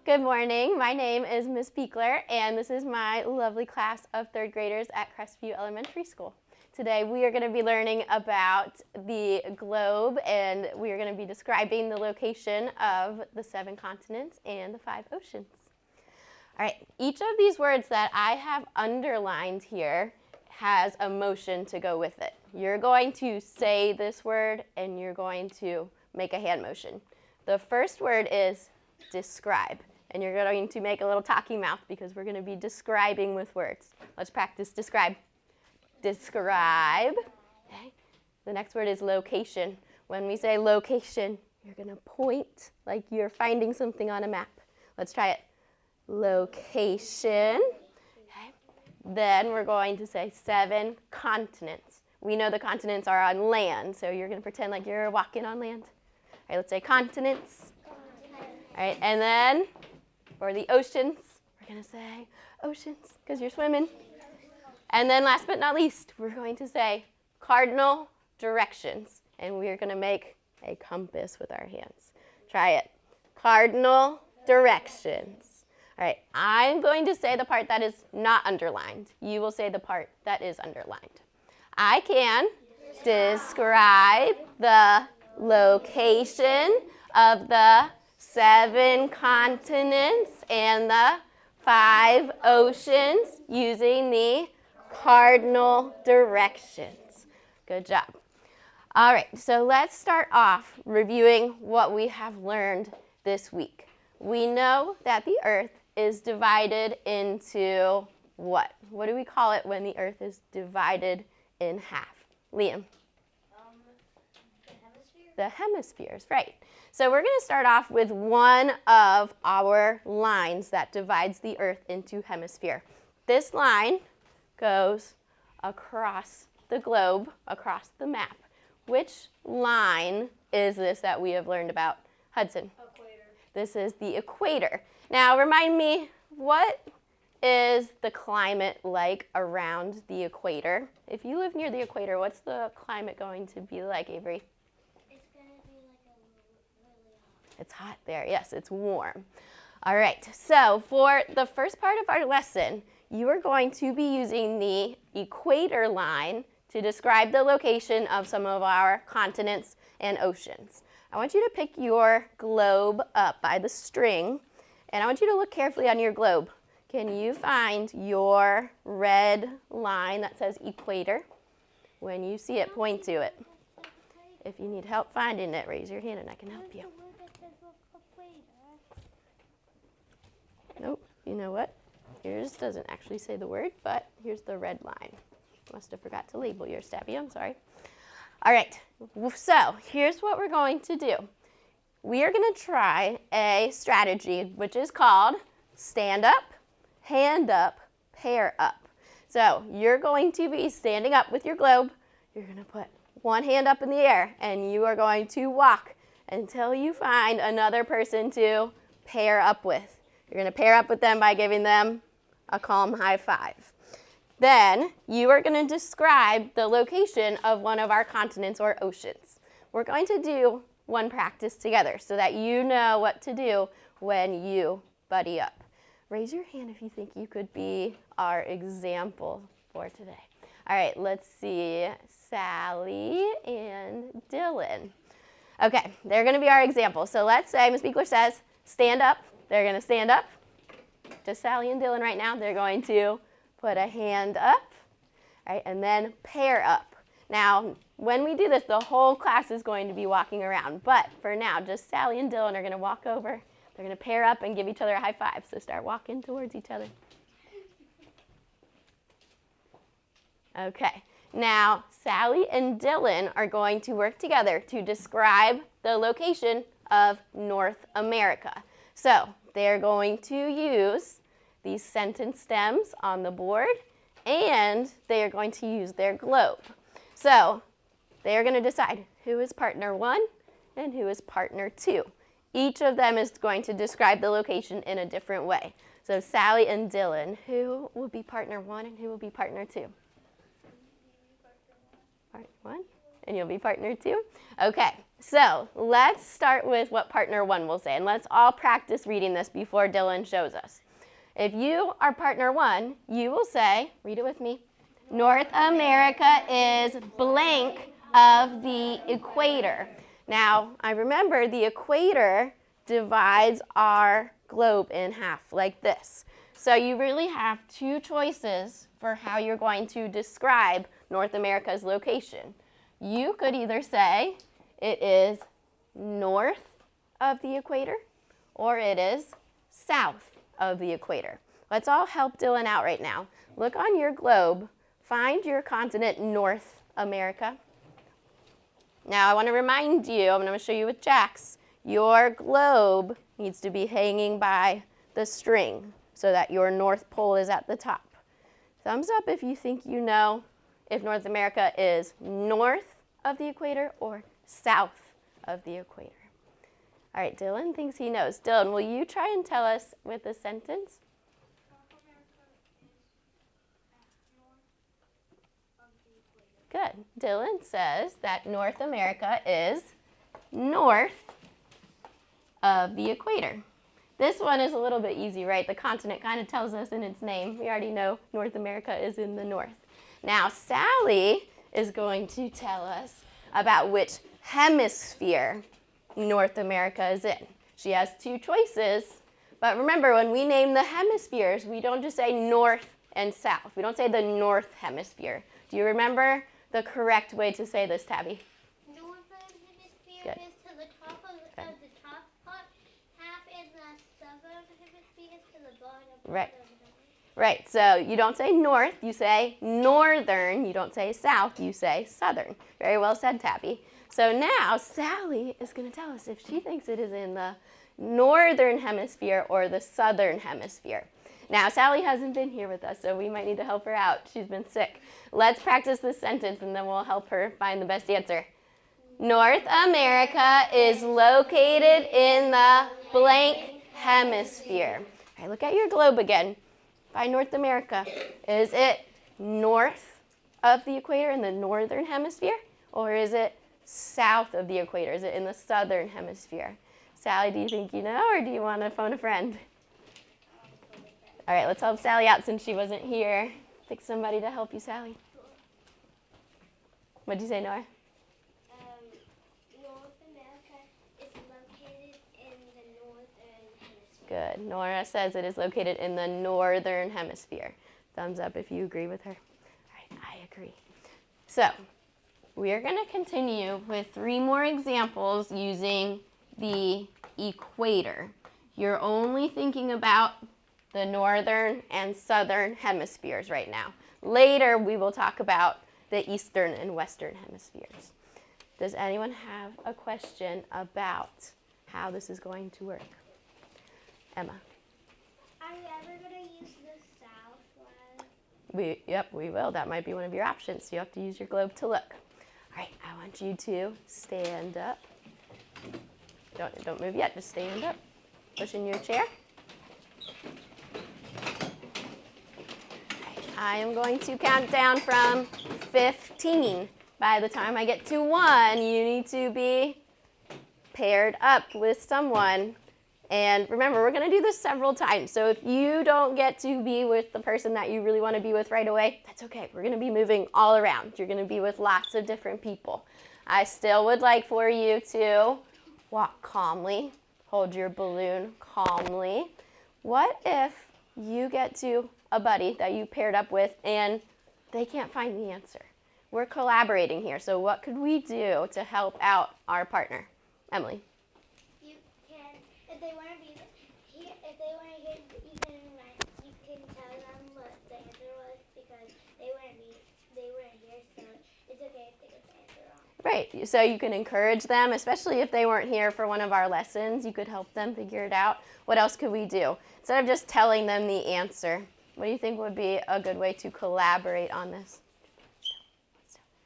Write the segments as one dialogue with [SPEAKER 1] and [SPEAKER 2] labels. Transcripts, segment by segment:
[SPEAKER 1] Good morning. My name is Miss Buechler, and this is my lovely class of third graders at Crestview Elementary School. Today we are going to be learning about the globe, and we are going to be describing the location of the 7 continents and the 5 oceans. All right, each of these words that I have underlined here has a motion to go with it. You're going to say this word, and you're going to make a hand motion. The first word is describe. And you're going to make a little talking mouth because we're going to be describing with words. Let's practice describe. Describe. Okay. The next word is location. When we say location, you're going to point like you're finding something on a map. Let's try it. Location. Okay. Then we're going to say 7 continents. We know the continents are on land, so you're going to pretend like you're walking on land. All right, let's say continents. All right, and then for the oceans, we're going to say oceans because you're swimming. And then last but not least, we're going to say cardinal directions. And we're going to make a compass with our hands. Try it. Cardinal directions. All right, I'm going to say the part that is not underlined. You will say the part that is underlined. I can describe the location of the 7 continents and the 5 oceans using the cardinal directions. Good job. All right, so let's start off reviewing what we have learned this week. We know that the earth is divided into what? What do we call it when the earth is divided in half? Liam?
[SPEAKER 2] The hemispheres.
[SPEAKER 1] The hemispheres, right. So we're going to start off with one of our lines that divides the earth into hemisphere. This line goes across the globe, across the map. Which line is this that we have learned about? Hudson.
[SPEAKER 2] Equator.
[SPEAKER 1] This is the equator. Now remind me, what is the climate like around the equator? If you live near the equator, what's the climate going to be like, Avery? It's hot there. Yes, it's warm. All right, so for the first part of our lesson, you are going to be using the equator line to describe the location of some of our continents and oceans. I want you to pick your globe up by the string, and I want you to look carefully on your globe. Can you find your red line that says equator? When you see it, point to it. If you need help finding it, raise your hand and I can help you. Nope, you know what? Yours doesn't actually say the word, but here's the red line. Must have forgot to label yours, Tabby, I'm sorry. All right, so here's what we're going to do. We are going to try a strategy which is called stand up, hand up, pair up. So you're going to be standing up with your globe. You're going to put one hand up in the air, and you are going to walk until you find another person to pair up with. You're going to pair up with them by giving them a calm high five. Then you are going to describe the location of one of our continents or oceans. We're going to do one practice together so that you know what to do when you buddy up. Raise your hand if you think you could be our example for today. All right, let's see, Sally and Dylan. Okay, they're going to be our example. So let's say Ms. Buechler says, stand up. They're going to stand up. Just Sally and Dylan right now. They're going to put a hand up, right, and then pair up. Now, when we do this, the whole class is going to be walking around. But for now, just Sally and Dylan are going to walk over. They're going to pair up and give each other a high five. So start walking towards each other. Okay. Now, Sally and Dylan are going to work together to describe the location of North America. So they're going to use these sentence stems on the board, and they are going to use their globe. So they are going to decide who is partner 1 and who is partner 2. Each of them is going to describe the location in a different way. So Sally and Dylan, who will be partner 1 and who will be partner 2? Partner 1, and you'll be partner 2? Okay, So let's start with what partner 1 will say, and let's all practice reading this before Dylan shows us. If you are partner 1, you will say, read it with me, North America is blank of the equator. Now, I remember the equator divides our globe in half like this. So you really have 2 choices for how you're going to describe North America's location. You could either say it is north of the equator or it is south of the equator. Let's all help Dylan out right now. Look on your globe. Find your continent, North America. Now I want to remind you, I'm going to show you with Jax, your globe needs to be hanging by the string so that your North Pole is at the top. Thumbs up if you think you know if North America is north of the equator or south of the equator. All right, Dylan thinks he knows. Dylan, will you try and tell us with a sentence?
[SPEAKER 2] North America is north of the equator.
[SPEAKER 1] Good. Dylan says that North America is north of the equator. This one is a little bit easy, right? The continent kind of tells us in its name. We already know North America is in the north. Now, Sally is going to tell us about which hemisphere North America is in. She has 2 choices, but remember, when we name the hemispheres, we don't just say north and south. We don't say the north hemisphere. Do you remember the correct way to say this, Tabby?
[SPEAKER 2] Northern hemisphere
[SPEAKER 1] Good.
[SPEAKER 2] is to the top of the top part, half, and the southern hemisphere is to the bottom of the
[SPEAKER 1] Right.
[SPEAKER 2] bottom.
[SPEAKER 1] Right, so you don't say north, you say northern. You don't say south, you say southern. Very well said, Tabby. So now Sally is going to tell us if she thinks it is in the northern hemisphere or the southern hemisphere. Now, Sally hasn't been here with us, so we might need to help her out. She's been sick. Let's practice this sentence, and then we'll help her find the best answer. North America is located in the blank hemisphere. All right, look at your globe again. Find North America. Is it north of the equator in the northern hemisphere, or is it south of the equator? Is it in the southern hemisphere? Sally, do you think you know, or do you want to phone a friend? All right, let's help Sally out since she wasn't here. Pick somebody to help you, Sally. What'd you say, Noah?
[SPEAKER 2] North America is located in the northern hemisphere.
[SPEAKER 1] Good. Nora says it is located in the northern hemisphere. Thumbs up if you agree with her. All right, I agree. So we are going to continue with 3 more examples using the equator. You're only thinking about the northern and southern hemispheres right now. Later, we will talk about the eastern and western hemispheres. Does anyone have a question about how this is going to work? Emma?
[SPEAKER 2] Are you ever going to use the south one?
[SPEAKER 1] Yep, we will. That might be one of your options. You have to use your globe to look. All right, I want you to stand up. Don't move yet, just stand up. Push in your chair. I am going to count down from 15. By the time I get to 1, you need to be paired up with someone. And remember, we're going to do this several times. So if you don't get to be with the person that you really want to be with right away, that's okay. We're going to be moving all around. You're going to be with lots of different people. I still would like for you to walk calmly, hold your balloon calmly. What if you get to a buddy that you paired up with and they can't find the answer? We're collaborating here, so what could we do to help out our partner? Emily?
[SPEAKER 2] You can, if they want to be here, if they want to hear, you can tell them what the answer was because they weren't here, so it's okay if they get the answer wrong.
[SPEAKER 1] Right, so you can encourage them, especially if they weren't here for one of our lessons. You could help them figure it out. What else could we do? Instead of just telling them the answer, what do you think would be a good way to collaborate on this?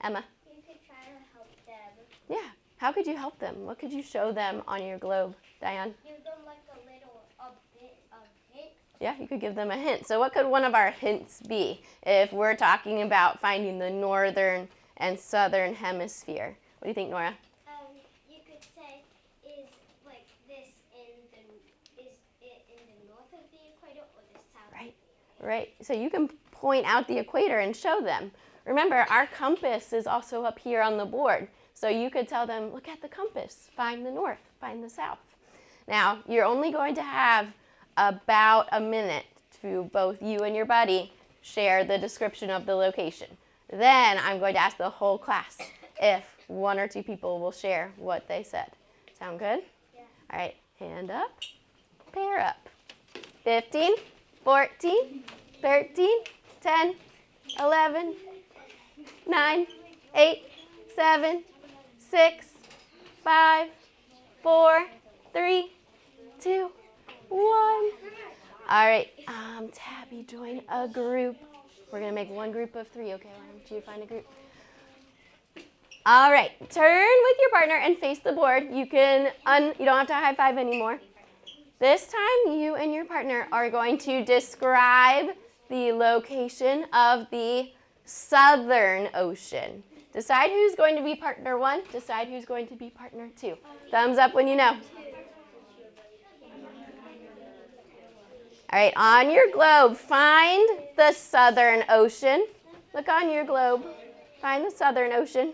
[SPEAKER 1] Emma?
[SPEAKER 2] You could try to help them.
[SPEAKER 1] Yeah, how could you help them? What could you show them on your globe, Diane?
[SPEAKER 2] Give them like a bit of hint.
[SPEAKER 1] Yeah, you could give them a hint. So what could one of our hints be if we're talking about finding the northern and southern hemisphere? What do you think, Nora?
[SPEAKER 2] You
[SPEAKER 1] Right, so you can point out the equator and show them. Remember, our compass is also up here on the board. So you could tell them, look at the compass, find the north, find the south. Now, you're only going to have about a minute to both you and your buddy share the description of the location. Then I'm going to ask the whole class if one or two people will share what they said. Sound good?
[SPEAKER 2] Yeah.
[SPEAKER 1] All right, hand up, pair up. 15, 14, 13, 10, 11, 9, 8, 7, 6, 5, 4, 3, 2, 1. All right, Tabby, join a group. We're gonna make one group of 3, okay? Why don't you find a group? All right, turn with your partner and face the board. You don't have to high five anymore. This time, you and your partner are going to describe the location of the Southern Ocean. Decide who's going to be partner 1. Decide who's going to be partner 2. Thumbs up when you know. All right, on your globe, find the Southern Ocean. Look on your globe. Find the Southern Ocean.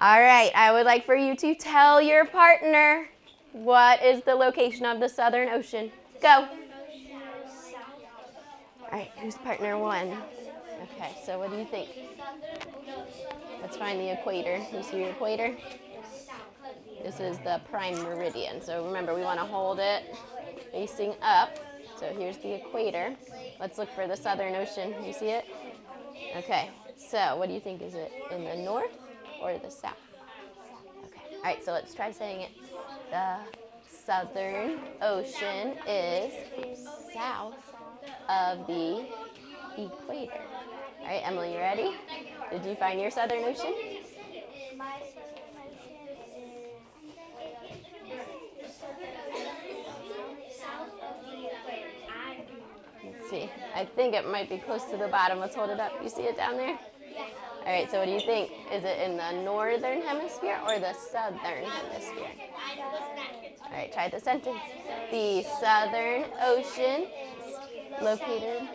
[SPEAKER 1] All right, I would like for you to tell your partner what is the location of the Southern Ocean. Go. All right, who's partner 1? Okay, so what do you think? Let's find the equator. You see your equator? This is the prime meridian. So remember, we want to hold it facing up. So here's the equator. Let's look for the Southern Ocean. You see it? Okay, so what do you think? Is it in the north or the south? Okay, all right, so let's try saying it. The Southern Ocean is south of the equator. All right, Emily, you ready? Did you find your Southern Ocean?
[SPEAKER 2] My Southern Ocean is south of the equator.
[SPEAKER 1] Let's see. I think it might be close to the bottom. Let's hold it up. You see it down there? All right, so what do you think? Is it in the northern hemisphere or the southern hemisphere? All right, try the sentence. The Southern Ocean is located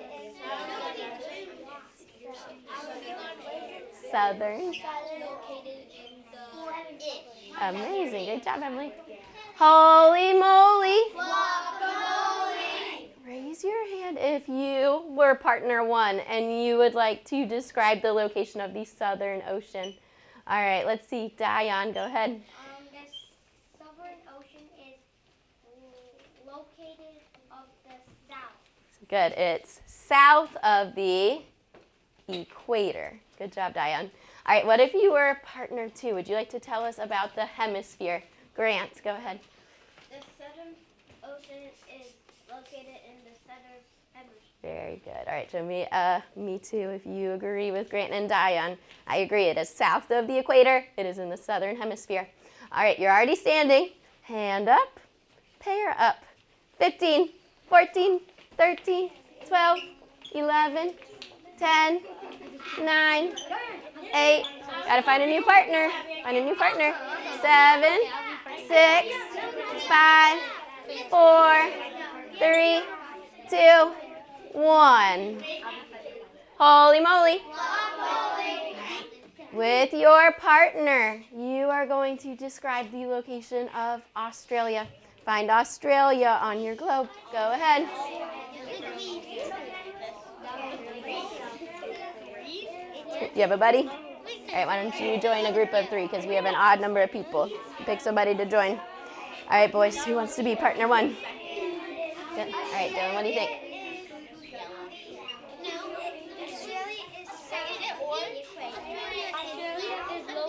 [SPEAKER 1] southern. Amazing. Great job, Emily. Holy moly. Raise your hand if you were partner 1 and you would like to describe the location of the Southern Ocean. All right, let's see. Diane, go ahead.
[SPEAKER 2] The Southern Ocean is located of the south.
[SPEAKER 1] Good. It's south of the equator. Good job, Diane. All right, what if you were partner 2? Would you like to tell us about the hemisphere? Grant, go ahead.
[SPEAKER 2] The Southern Ocean is located in the southern hemisphere.
[SPEAKER 1] Very good. All right, so me too, if you agree with Grant and Diane. I agree. It is south of the equator. It is in the southern hemisphere. All right, you're already standing. Hand up, pair up. 15, 14, 13, 12, 11, 10, 9, 8. Gotta find a new partner. Find a new partner. 7, 6, 5, 4, 3, 2, 1. Holy moly. With your partner, you are going to describe the location of Australia. Find Australia on your globe. Go ahead. You have a buddy? All right, why don't you join a group of 3 because we have an odd number of people. Pick somebody to join. All right, boys, who wants to be partner 1? Good. All right, Dylan, what do you think?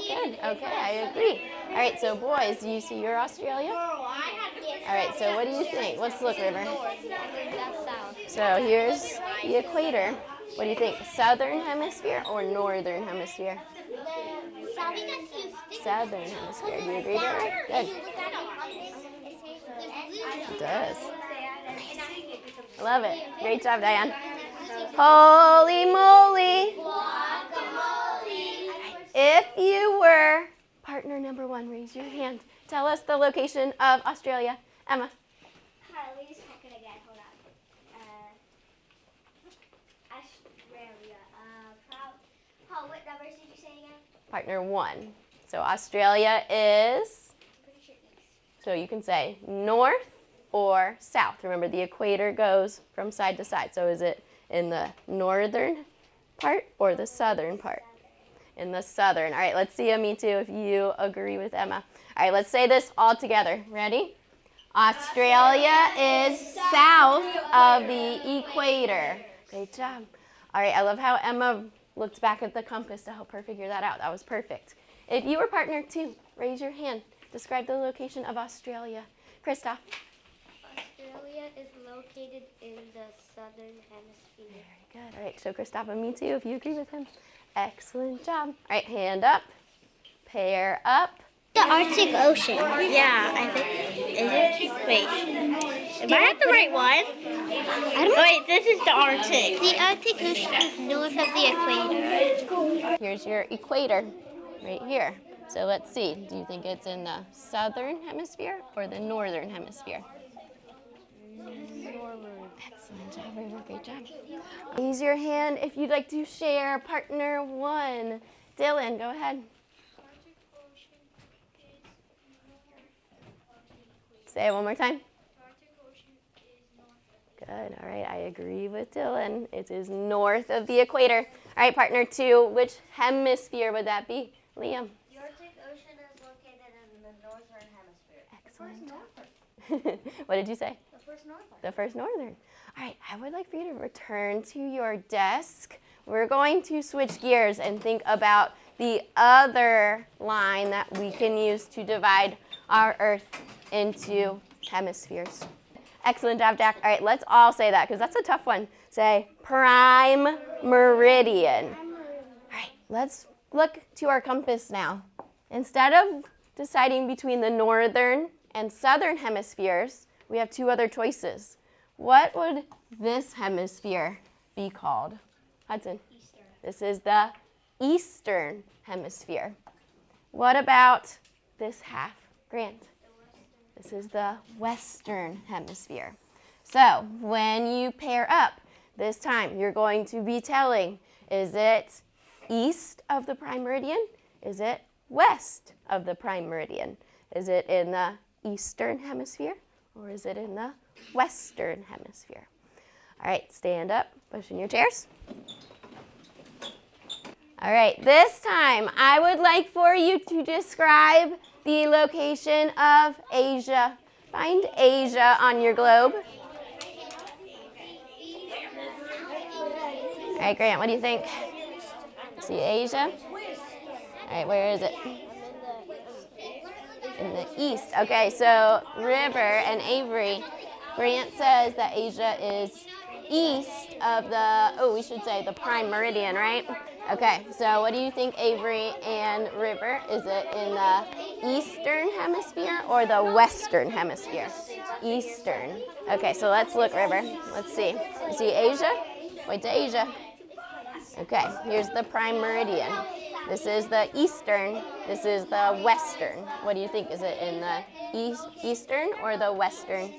[SPEAKER 1] Good. Okay, I agree. All right, so boys, do you see your Australia? All right, so what do you think? Let's look, River. So here's the equator. What do you think? Southern hemisphere or northern hemisphere? Southern hemisphere. Do you agree, River? Good. It does. I love it. Great job, Diane. Holy moly. If you were partner number 1, raise your hand. Tell us the location of Australia. Emma.
[SPEAKER 2] Wait a second again.
[SPEAKER 1] partner 1. So Australia is,
[SPEAKER 2] Pretty sure east.
[SPEAKER 1] so you can say north or south. Remember, the equator goes from side to side. So is it in the northern part or the southern part? In the southern. All right, let's see, me too, if you agree with Emma. All right, let's say this all together. Ready? Australia is south of the equator. Great job. All right, I love how Emma looked back at the compass to help her figure that out. That was perfect. If you were partner 2, raise your hand. Describe the location of Australia. Christoph.
[SPEAKER 2] Australia is located in the southern hemisphere.
[SPEAKER 1] Very good. All right, show Christoph and me too if you agree with him. Excellent job. All right, hand up, pair up.
[SPEAKER 2] The Arctic Ocean. Yeah, I think. Is it? Wait. Am I at the right one? Wait, this is the Arctic. The Arctic Ocean is north of the equator.
[SPEAKER 1] Here's your equator right here. So let's see. Do you think it's in the southern hemisphere or the northern hemisphere? Excellent job, River. Great job. Raise your hand if you'd like to share partner 1. Dylan, go ahead. Say it one more time. Good. All right. I agree with Dylan. It is north of the equator. All right, partner 2. Which hemisphere would that be? Liam.
[SPEAKER 2] The Arctic Ocean is located in the northern hemisphere.
[SPEAKER 1] Excellent job. What did you say?
[SPEAKER 2] The first northern.
[SPEAKER 1] The first northern. All right, I would like for you to return to your desk. We're going to switch gears and think about the other line that we can use to divide our Earth into hemispheres. Excellent job, Jack. All right, let's all say that because that's a tough one. Say prime meridian. All right, let's look to our compass now. Instead of deciding between the northern and southern hemispheres, we have 2 other choices. What would this hemisphere be called? Hudson.
[SPEAKER 2] Eastern.
[SPEAKER 1] This is the eastern hemisphere. What about this half? Grant. This is the western hemisphere. So when you pair up, this time you're going to be telling, is it east of the prime meridian? Is it west of the prime meridian? Is it in the eastern hemisphere or is it in the western hemisphere? All right, stand up, push in your chairs. All right, this time I would like for you to describe the location of Asia. Find Asia on your globe. All right, Grant, what do you think? See Asia? All right, where is it? In the east. Okay, so River and Avery, Grant says that Asia is east of the, we should say the prime meridian, right? Okay, so what do you think, Avery and River? Is it in the eastern hemisphere or the western hemisphere? Eastern. Okay, so let's look, River. Let's see. You see Asia? Point to Asia. Okay, here's the prime meridian. This is the eastern. This is the western. What do you think? Is it in the eastern or the western?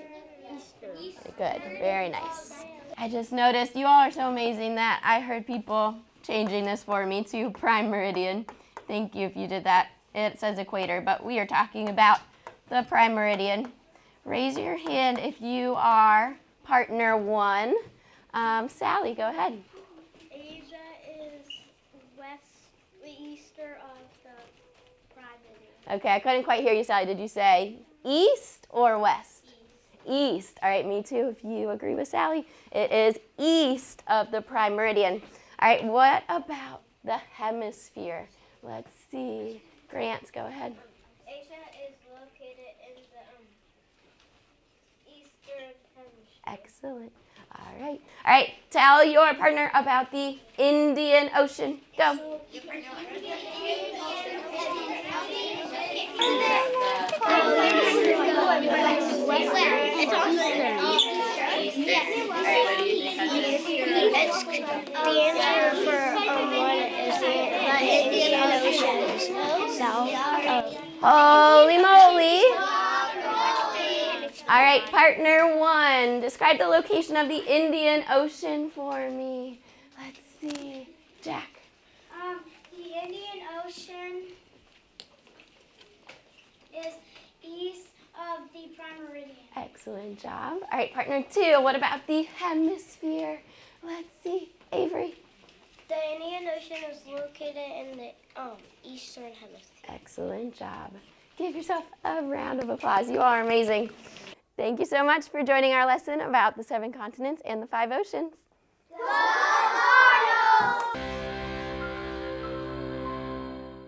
[SPEAKER 1] Eastern. Good. Very nice. I just noticed you all are so amazing that I heard people changing this for me to prime meridian. Thank you if you did that. It says equator, but we are talking about the prime meridian. Raise your hand if you are partner 1. Sally, go ahead.
[SPEAKER 2] Asia is eastern of the prime meridian.
[SPEAKER 1] Okay, I couldn't quite hear you, Sally. Did you say east or west? East. All right, me too, if you agree with Sally. It is east of the prime meridian. All right, what about the hemisphere? Let's see. Grant, go ahead.
[SPEAKER 2] Asia is located in the eastern hemisphere.
[SPEAKER 1] Excellent. All right. All right, tell your partner about the Indian Ocean. Go.
[SPEAKER 2] It's the answer for one is the Indian Ocean south of.
[SPEAKER 1] Holy moly. All right, partner 1, describe the location of the Indian Ocean for me. Let's see. Jack.
[SPEAKER 2] The Indian Ocean
[SPEAKER 1] Good job. All right, partner 2, what about the hemisphere? Let's see, Avery.
[SPEAKER 2] The Indian Ocean is located in the eastern hemisphere.
[SPEAKER 1] Excellent job. Give yourself a round of applause. You are amazing. Thank you so much for joining our lesson about the 7 continents and the 5 oceans.
[SPEAKER 2] Go!